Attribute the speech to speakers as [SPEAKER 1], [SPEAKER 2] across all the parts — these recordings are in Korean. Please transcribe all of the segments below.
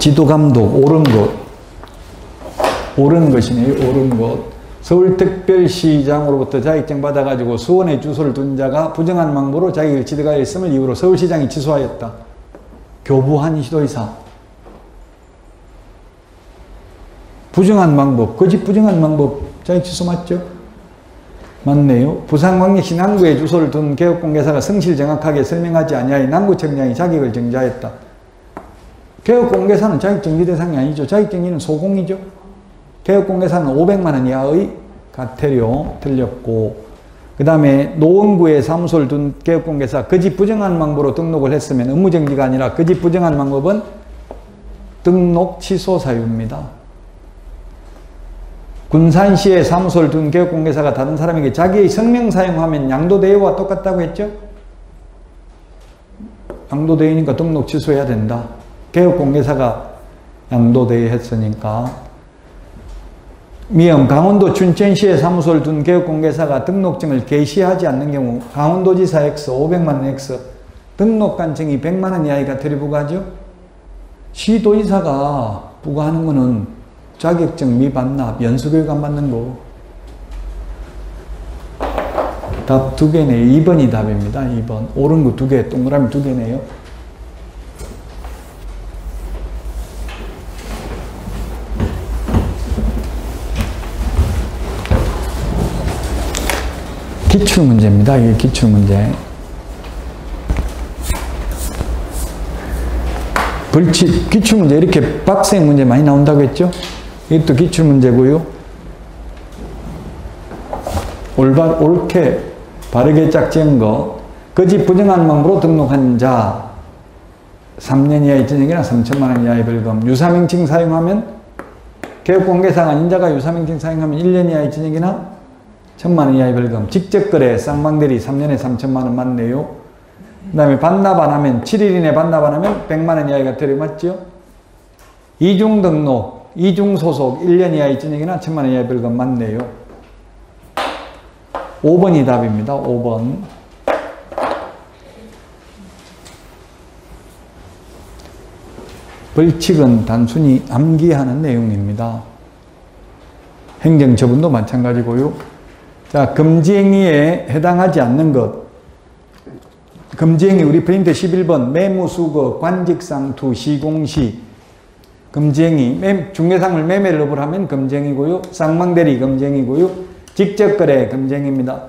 [SPEAKER 1] 지도감독, 옳은 것이네요. 옳은 것. 서울특별시장으로부터 자격증 받아가지고 수원에 주소를 둔 자가 부정한 방법으로 자격을 취득하였음을 이유로 서울시장이 취소하였다. 교부한 시도의사. 부정한 방법, 거짓 부정한 방법, 자격 취소 맞죠? 맞네요. 부산광역시 남구에 주소를 둔 개업공개사가 성실 정확하게 설명하지 아니하여 남구청장이 자격을 정지하였다. 개업공개사는 자격정지 대상이 아니죠. 자격정지는 소공이죠. 개업공개사는 500만원 이하의 과태료 틀렸고, 그 다음에 노원구에 사무소를 둔 개업공개사 거짓 부정한 방법으로 등록을 했으면 업무정지가 아니라 거짓 부정한 방법은 등록 취소 사유입니다. 군산시에 사무소를 둔 개업공개사가 다른 사람에게 자기의 성명 사용하면 양도대여와 똑같다고 했죠? 양도대여니까 등록 취소해야 된다. 개업공개사가 양도대여 했으니까. 미음, 강원도 춘천시에 사무소를 둔 개업공개사가 등록증을 게시하지 않는 경우 강원도지사 X 500만원 X 등록관청이 100만원 이하의 과태료 부과하죠? 시도지사가 부과하는 거는 자격증 미반납, 연수교육 안 받는 거. 답 2개네. 2번이 답입니다. 2번. 옳은 거 2개, 동그라미 2개네요. 기출문제입니다. 이게 기출문제. 벌칙, 기출문제 이렇게 빡센 문제 많이 나온다고 했죠? 이것도 기출문제고요. 옳게 바르게 짝지은 거. 거짓 부정한 방법으로 등록한 자 3년 이하의 징역이나 3천만원 이하의 벌금. 유사명칭 사용하면 개업공개사가 아닌 자가 유사명칭 사용하면 1년 이하의 징역이나 1,000만원 이하의 벌금. 직접거래 쌍방대리 3년에 3천만원 맞네요. 그 다음에 반납 안 하면 7일 이내 반납 안 하면 100만원 이하의 과태료 맞죠? 이중등록, 이중소속 1년 이하의 징역이나 1,000만원 이하의 벌금 맞네요. 5번이 답입니다. 5번. 벌칙은 단순히 암기하는 내용입니다. 행정처분도 마찬가지고요. 자, 금지행위에 해당하지 않는 것. 금지행위 우리 프린트 11번 매무수거, 관직상투, 시공시. 금지행위, 중개상물 매매를 업을 금지행위고요. 쌍방대리 금지행위고요. 직접거래 금지행위입니다.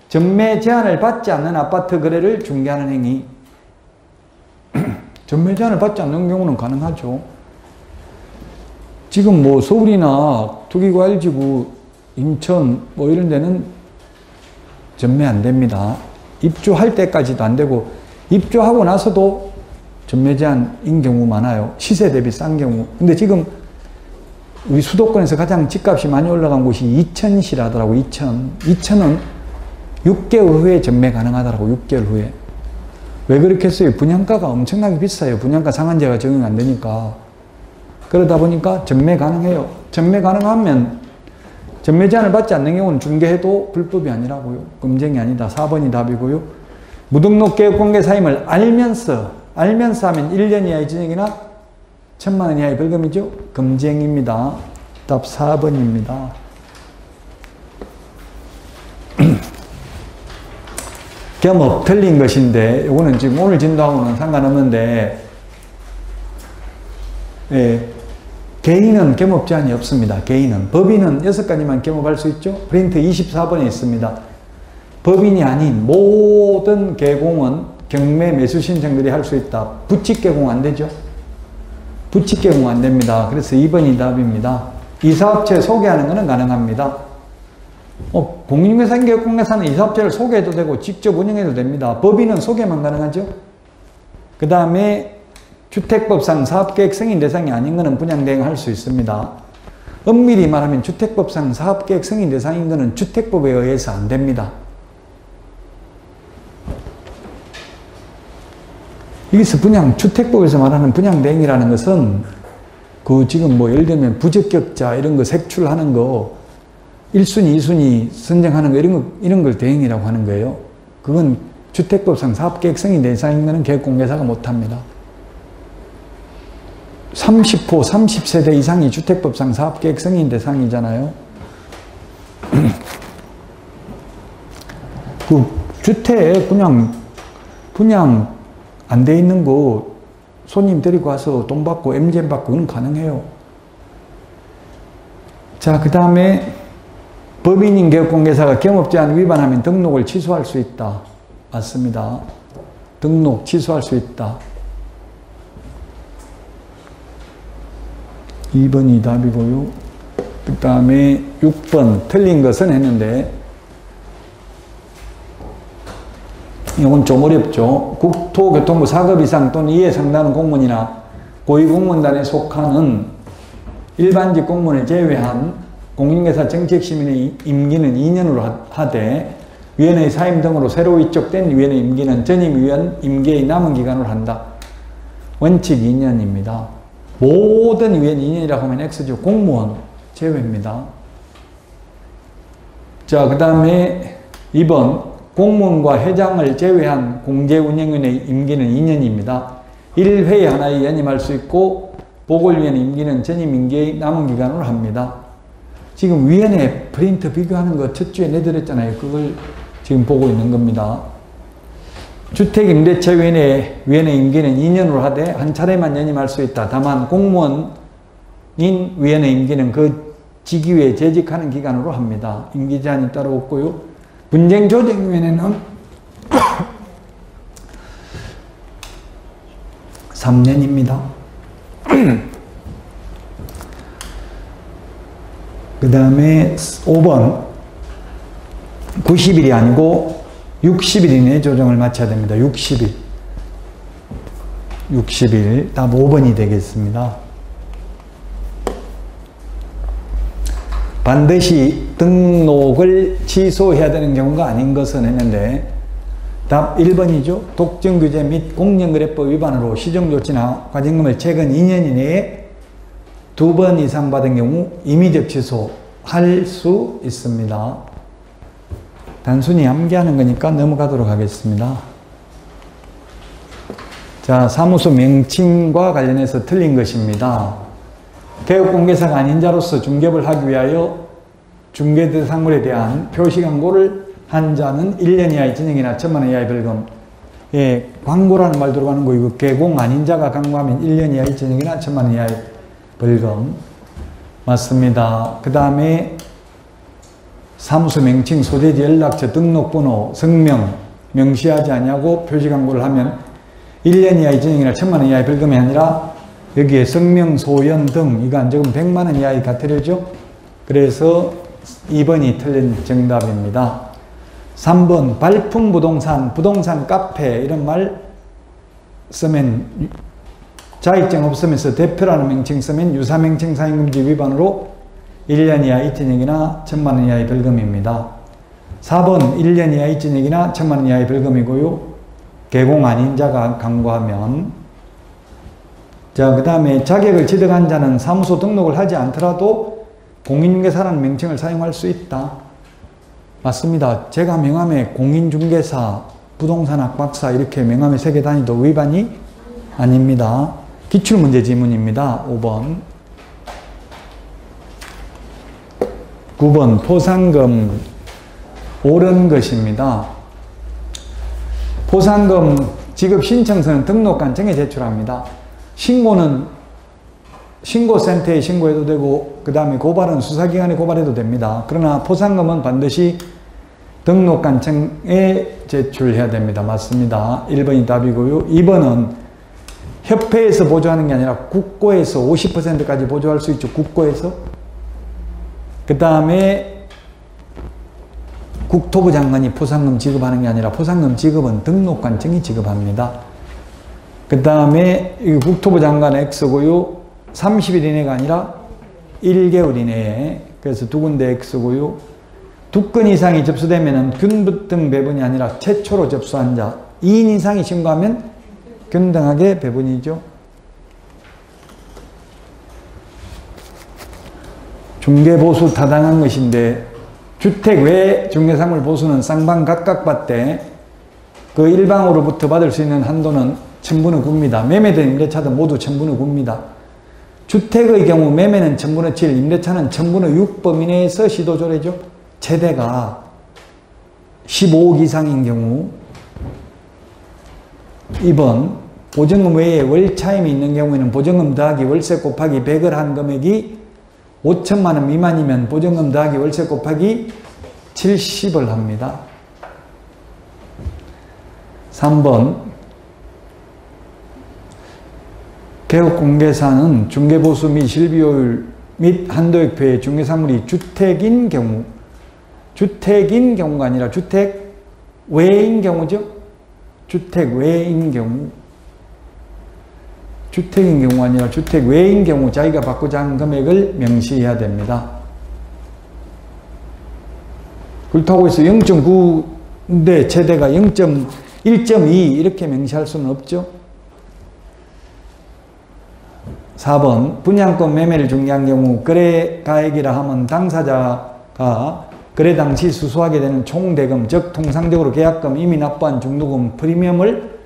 [SPEAKER 1] 전매 제한을 받지 않는 아파트 거래를 중개하는 행위. 전매 제한을 받지 않는 경우는 가능하죠. 지금 뭐 서울이나 투기구 LG구, 인천 뭐 이런 데는 전매 안 됩니다. 입주할 때까지도 안 되고 입주하고 나서도 전매 제한인 경우 많아요. 시세 대비 싼 경우. 근데 지금 우리 수도권에서 가장 집값이 많이 올라간 곳이 이천시라더라고. 이천은 6개월 후에 전매 가능하더라고. 6개월 후에. 왜 그렇게 했어요? 분양가가 엄청나게 비싸요. 분양가 상한제가 적용 안 되니까. 그러다 보니까 전매 가능해요. 전매 가능하면 전매 제한을 받지 않는 경우는 중개해도 불법이 아니라고요. 금쟁이 아니다. 4번이 답이고요. 무등록 개업공개사임을 알면서 하면 1년 이하의 징역이나 1,000만원 이하의 벌금이죠. 금쟁입니다. 답 4번입니다. 겸업 틀린 것인데 이거는 지금 오늘 진도하고는 상관없는데 예, 개인은 겸업 제한이 없습니다. 개인은. 법인은 6가지만 겸업할 수 있죠. 프린트 24번에 있습니다. 법인이 아닌 모든 개공은 경매 매수 신청들이 할 수 있다. 부칙 개공 안 되죠. 부칙 개공 안 됩니다. 그래서 2번이 답입니다. 이 사업체 소개하는 것은 가능합니다. 공인중개사 개업공개사는 이 사업체를 소개해도 되고 직접 운영해도 됩니다. 법인은 소개만 가능하죠. 그 다음에 주택법상 사업계획 승인 대상이 아닌 것은 분양대행 할 수 있습니다. 엄밀히 말하면 주택법상 사업계획 승인 대상인 것은 주택법에 의해서 안 됩니다. 여기서 주택법에서 말하는 분양대행이라는 것은 지금 뭐 예를 들면 부적격자 이런 거 색출하는 거 1순위, 2순위 선정하는 거 이런 걸 대행이라고 하는 거예요. 그건 주택법상 사업계획 승인 대상인 것은 계획공개사가 못합니다. 30호, 30세대 이상이 주택법상 사업계획 승인 대상이잖아요. 그 주택 그냥 분양 안 돼 있는 거 손님 데리고 와서 돈 받고 MGM 받고 그건 가능해요. 자, 그 다음에 법인인 개업공개사가 경업제한 위반하면 등록을 취소할 수 있다. 맞습니다. 등록 취소할 수 있다. 2번이 답이고요. 그 다음에 6번 틀린 것은 했는데 이건 좀 어렵죠. 국토교통부 4급 이상 또는 이에 상당한 공무원이나 고위공무원단에 속하는 일반직 공무원을 제외한 공인중개사 정책시민의 임기는 2년으로 하되 위원회의 사임 등으로 새로 위촉된 위원회 임기는 전임 위원 임기의 남은 기간으로 한다. 원칙 2년입니다. 모든 위원 2년이라고 하면 X죠. 공무원 제외입니다. 자, 그 다음에 2번 공무원과 회장을 제외한 공제운영위원회 임기는 2년입니다. 1회에 하나에 연임할 수 있고 보궐위원회 임기는 전임 임기의 남은 기간으로 합니다. 지금 위원회 프린트 비교하는 거 첫 주에 내드렸잖아요. 그걸 지금 보고 있는 겁니다. 주택임대차위원회 임기는 2년으로 하되 한 차례만 연임할 수 있다. 다만 공무원인 위원회 임기는 그 직위에 재직하는 기간으로 합니다. 임기 제한이 따로 없고요. 분쟁조정위원회는 3년입니다. 그 다음에 5번 90일이 아니고 60일 이내에 조정을 마쳐야 됩니다. 60일. 답 5번이 되겠습니다. 반드시 등록을 취소해야 되는 경우가 아닌 것은 했는데 답 1번이죠. 독점규제 및 공정거래법 위반으로 시정조치나 과징금을 최근 2년 이내에 2번 이상 받은 경우 임의적 취소할 수 있습니다. 단순히 암기하는 거니까 넘어가도록 하겠습니다. 자, 사무소 명칭과 관련해서 틀린 것입니다. 개업공개사가 아닌 자로서 중개업을 하기 위하여 중개 대상물에 대한 표시 광고를 한 자는 1년 이하의 징역이나 1,000만 원 이하의 벌금. 예, 광고라는 말 들어가는 거 이거 개공 아닌 자가 광고하면 1년 이하의 징역이나 1,000만 원 이하의 벌금. 맞습니다. 그 다음에 사무소 명칭, 소재지, 연락처, 등록번호, 성명 명시하지 않냐고 표시 광고를 하면 1년 이하의 징역이나 1,000만 원 이하의 벌금이 아니라 여기에 성명, 소연 등 이거 안 적으면 100만 원 이하의 과태료죠. 그래서 2번이 틀린 정답입니다. 3번 발품 부동산 카페 이런 말 쓰면 자격증 없으면서 대표라는 명칭 쓰면 유사명칭 사용금지 위반으로 1년 이하 입진역이나 1,000만 원 이하의 벌금입니다. 4번 1년 이하 입진역이나 1,000만 원 이하의 벌금이고요. 개공 아닌 자가 광고하면. 자, 그 다음에 자격을 취득한 자는 사무소 등록을 하지 않더라도 공인중개사라는 명칭을 사용할 수 있다. 맞습니다. 제가 명함에 공인중개사, 부동산학 박사 이렇게 명함에 새겨 다니도 위반이 아닙니다. 기출문제 지문입니다. 5번. 9번 포상금 옳은 것입니다. 포상금 지급 신청서는 등록관청에 제출합니다. 신고는 신고센터에 신고해도 되고 그 다음에 고발은 수사기관에 고발해도 됩니다. 그러나 포상금은 반드시 등록관청에 제출해야 됩니다. 맞습니다. 1번이 답이고요. 2번은 협회에서 보조하는 게 아니라 국고에서 50%까지 보조할 수 있죠. 국고에서. 그 다음에 국토부 장관이 포상금 지급하는 게 아니라 포상금 지급은 등록관청이 지급합니다. 그 다음에 국토부 장관 X고요. 30일 이내가 아니라 1개월 이내에. 그래서 두 군데 X고요. 2건 이상이 접수되면 균등 배분이 아니라 최초로 접수한 자. 2인 이상이 신고하면 균등하게 배분이죠. 중개보수 타당한 것인데 주택 외 중개사물 보수는 쌍방 각각 받되 그 일방으로부터 받을 수 있는 한도는 1,000분의 9입니다. 매매된 임대차도 모두 1,000분의 9입니다. 주택의 경우 매매는 1000분의 7, 임대차는 1000분의 6 범위 내에서 시도조례죠. 최대가 15억 이상인 경우. 2번 보증금 외에 월차임이 있는 경우에는 보증금 더하기 월세 곱하기 100을 한 금액이 5천만 원 미만이면 보증금 더하기 월세 곱하기 70을 합니다. 3번 개업공개사는 중개보수 및 실비효율 및 한도액표의 중개사물이 주택인 경우가 아니라 주택 외인 경우죠. 주택 외인 경우. 주택인 경우가 아니라 주택 외인 경우 자기가 받고자 하는 금액을 명시해야 됩니다. 그렇다고 해서 0.9인데 최대가 1.2 이렇게 명시할 수는 없죠. 4번 분양권 매매를 중개한 경우 거래가액이라 하면 당사자가 거래 당시 수수하게 되는 총대금, 즉 통상적으로 계약금, 이미 납부한 중도금, 프리미엄을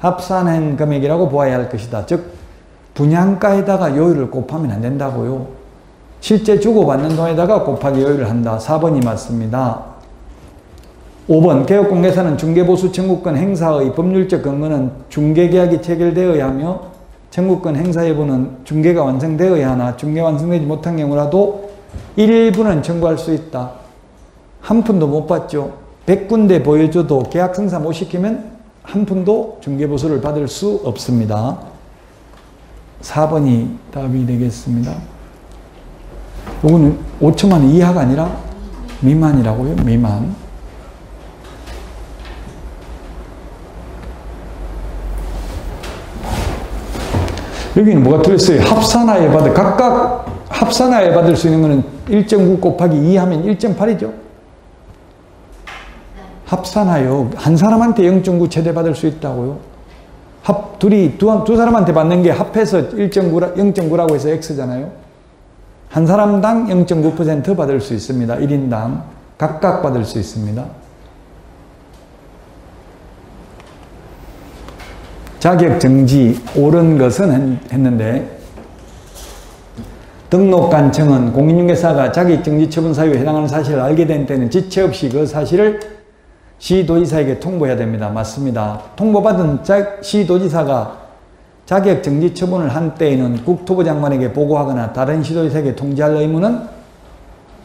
[SPEAKER 1] 합산한 금액이라고 보아야 할 것이다. 즉 분양가에다가 요율을 곱하면 안 된다고요. 실제 주고받는 돈에다가 곱하기 요율을 한다. 4번이 맞습니다. 5번 개업공개사는 중개보수 청구권 행사의 법률적 근거는 중개계약이 체결되어야 하며 청구권 행사 여부는 중개가 완성되어야 하나 중개가 완성되지 못한 경우라도 일부는 청구할 수 있다. 한 푼도 못 받죠. 100군데 보여줘도 계약 성사 못 시키면 한 푼도 중개보수를 받을 수 없습니다. 4번이 답이 되겠습니다. 이거는 5천만 원 이하가 아니라 미만이라고요. 미만. 여기는 뭐가 틀렸어요? 합산하에 받을, 각각 합산하에 받을 수 있는 거는 1.9 곱하기 2 하면 1.8이죠. 합산하여 한 사람한테 0.9 최대 받을 수 있다고요. 두 사람한테 받는 게 합해서 0.9라고 해서 X잖아요. 한 사람당 0.9% 받을 수 있습니다. 1인당 각각 받을 수 있습니다. 자격정지 옳은 것은 했는데 등록관청은 공인중개사가 자격정지 처분 사유에 해당하는 사실을 알게 된 때는 지체 없이 그 사실을 시도지사에게 통보해야 됩니다. 맞습니다. 통보받은 시도지사가 자격정지 처분을 한 때에는 국토부 장관에게 보고하거나 다른 시도지사에게 통지할 의무는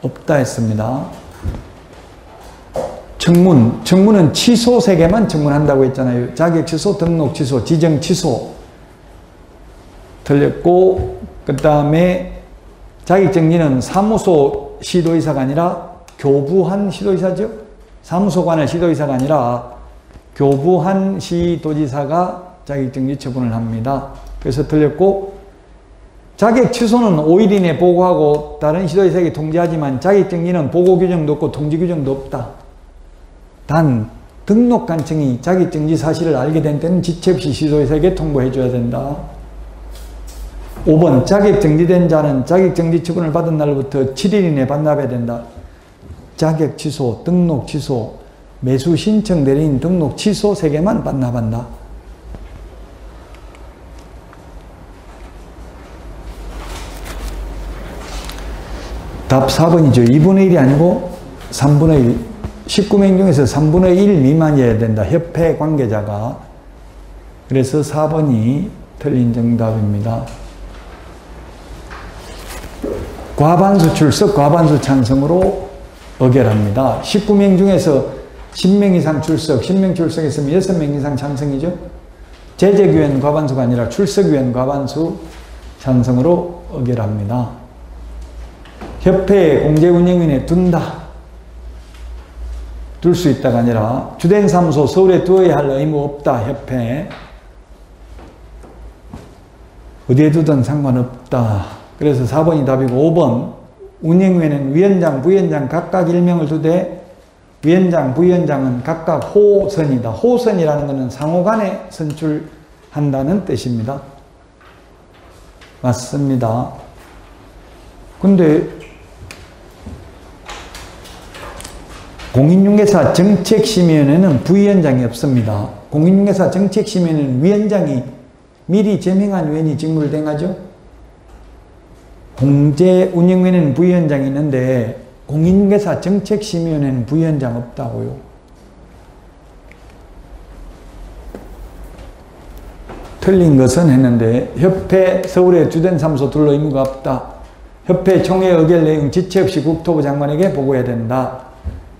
[SPEAKER 1] 없다 했습니다. 청문은 취소 3개만 청문한다고 했잖아요. 자격 취소, 등록 취소, 지정 취소. 틀렸고, 그 다음에 자격정지는 사무소 시도지사가 아니라 교부한 시도지사죠. 사무소관의 시도지사가 아니라 교부한 시도지사가 자격정지 처분을 합니다. 그래서 틀렸고, 자격 취소는 5일 이내 보고하고 다른 시도지사에게 통지하지만 자격정지는 보고 규정도 없고 통지 규정도 없다. 단 등록관청이 자격정지 사실을 알게 된 때는 지체 없이 시도지사에게 통보해 줘야 된다. 5번 자격정지된 자는 자격정지 처분을 받은 날부터 7일 이내 반납해야 된다. 자격 취소, 등록 취소, 매수 신청 대리인 등록 취소 3개만 반납한다. 답 4번이죠. 2분의 1이 아니고 3분의 1. 19명 중에서 3분의 1 미만이어야 된다. 협회 관계자가. 그래서 4번이 틀린 정답입니다. 과반수 출석, 과반수 찬성으로 의결합니다. 19명 중에서 10명 이상 출석, 10명 출석했으면 6명 이상 찬성이죠. 제적위원 과반수가 아니라 출석위원 과반수 찬성으로 의결합니다. 협회에 공제운영위원회 둔다. 둘 수 있다가 아니라 주된 사무소 서울에 두어야 할 의무 없다. 협회. 어디에 두든 상관없다. 그래서 4번이 답이고 5번 운영위원회는 위원장, 부위원장 각각 일명을 두되 위원장, 부위원장은 각각 호선이다. 호선이라는 것은 상호간에 선출한다는 뜻입니다. 맞습니다. 근데 공인중개사 정책심의위원회는 부위원장이 없습니다. 공인중개사 정책심의위원회는 위원장이 미리 제명한 위원이 직무를 대행하죠. 공제운영위원회는 부위원장이 있는데 공인중개사 정책심의위원회는 부위원장 없다고요. 틀린 것은 했는데 협회 서울의 주된 사무소 둘러 의무가 없다. 협회 총회 의결 내용 지체 없이 국토부 장관에게 보고해야 된다.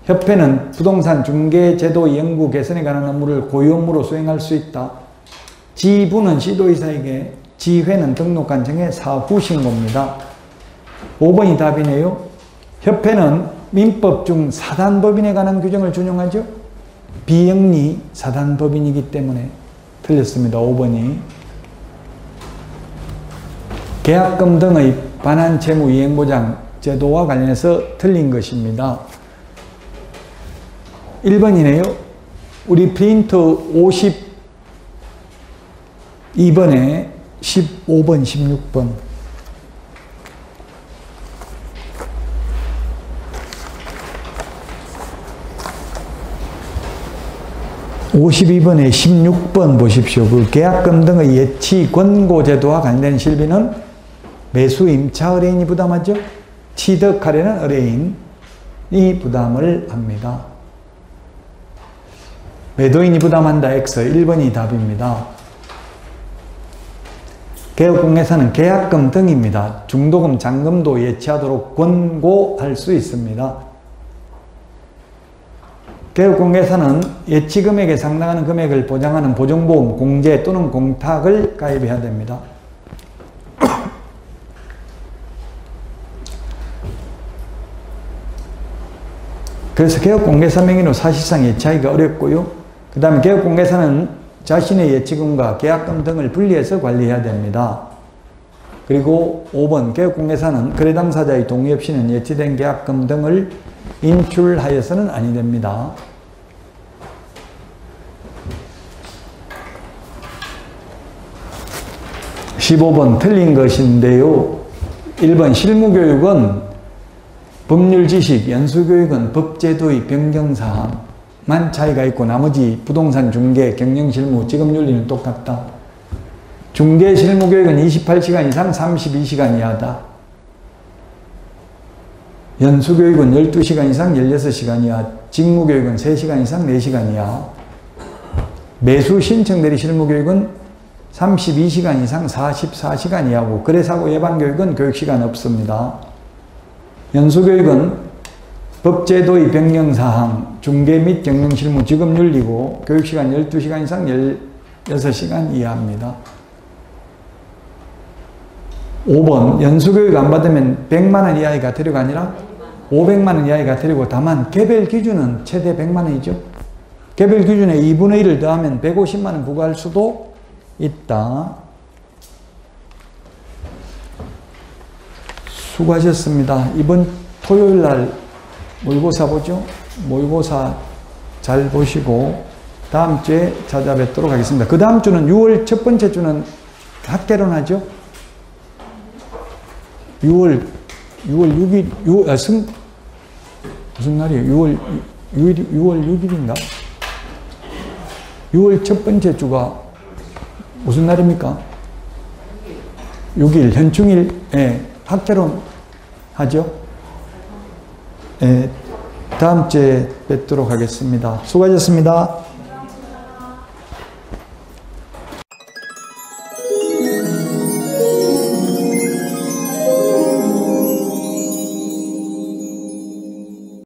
[SPEAKER 1] 협회는 부동산 중개 제도 연구 개선에 관한 업무를 고유 업무로 수행할 수 있다. 지부는 시도의사에게, 지회는 등록관청에 사후 신고입니다. 5번이 답이네요. 협회는 민법 중 사단법인에 관한 규정을 준용하죠. 비영리 사단법인이기 때문에 틀렸습니다. 5번이. 계약금 등의 반환채무 이행보장 제도와 관련해서 틀린 것입니다. 1번이네요. 우리 프린터 52번에 15번, 16번. 52번에 16번 보십시오. 그 계약금 등의 예치 권고제도와 관련된 실비는 매수 임차 의뢰인이 부담하죠. 취득하려는 의뢰인이 부담을 합니다. 매도인이 부담한다. X. 1번이 답입니다. 개업공개사는 계약금 등입니다. 중도금, 잔금도 예치하도록 권고할 수 있습니다. 개업공개사는 예치금액에 상당하는 금액을 보장하는 보증보험, 공제 또는 공탁을 가입해야 됩니다. 그래서 개업공개사 명의로 사실상 예치하기가 어렵고요. 그 다음에 개업공개사는 자신의 예치금과 계약금 등을 분리해서 관리해야 됩니다. 그리고 5번 개업공개사는 거래 당사자의 동의 없이는 예치된 계약금 등을 인출하여서는 아니 됩니다. (15번) 틀린 것인데요. 1번 실무교육은 법률 지식, 연수교육은 법제도의 변경사항만 차이가 있고 나머지 부동산 중개, 경영실무, 직업윤리는 똑같다. 중개 실무교육은 28시간 이상 32시간 이하다. 연수교육은 12시간 이상 16시간 이하, 직무교육은 3시간 이상 4시간 이하. 매수 신청대리 실무교육은 32시간 이상 44시간 이하고 거래사고 예방교육은 교육시간 없습니다. 연수교육은 법제도의 변경사항, 중개 및 경영실무, 직업윤리고 교육시간 12시간 이상 16시간 이하입니다. 5번 연수교육 안 받으면 100만원 이하의 과태료가 아니라 500만원 이하의 과태료고 다만 개별 기준은 최대 100만원이죠. 개별 기준에 2분의 1을 더하면 150만원 부과할 수도 있다. 수고하셨습니다. 이번 토요일날 모의고사 보죠. 모의고사 잘 보시고 다음 주에 찾아뵙도록 하겠습니다. 그 다음 주는 6월 첫 번째 주는 학개론 하죠. 6월 6일, 무슨 날이에요? 6월 6일인가? 6월 첫 번째 주가 무슨 날입니까? 6일, 현충일, 학개론 하죠? 다음 주에 뵙도록 하겠습니다. 수고하셨습니다.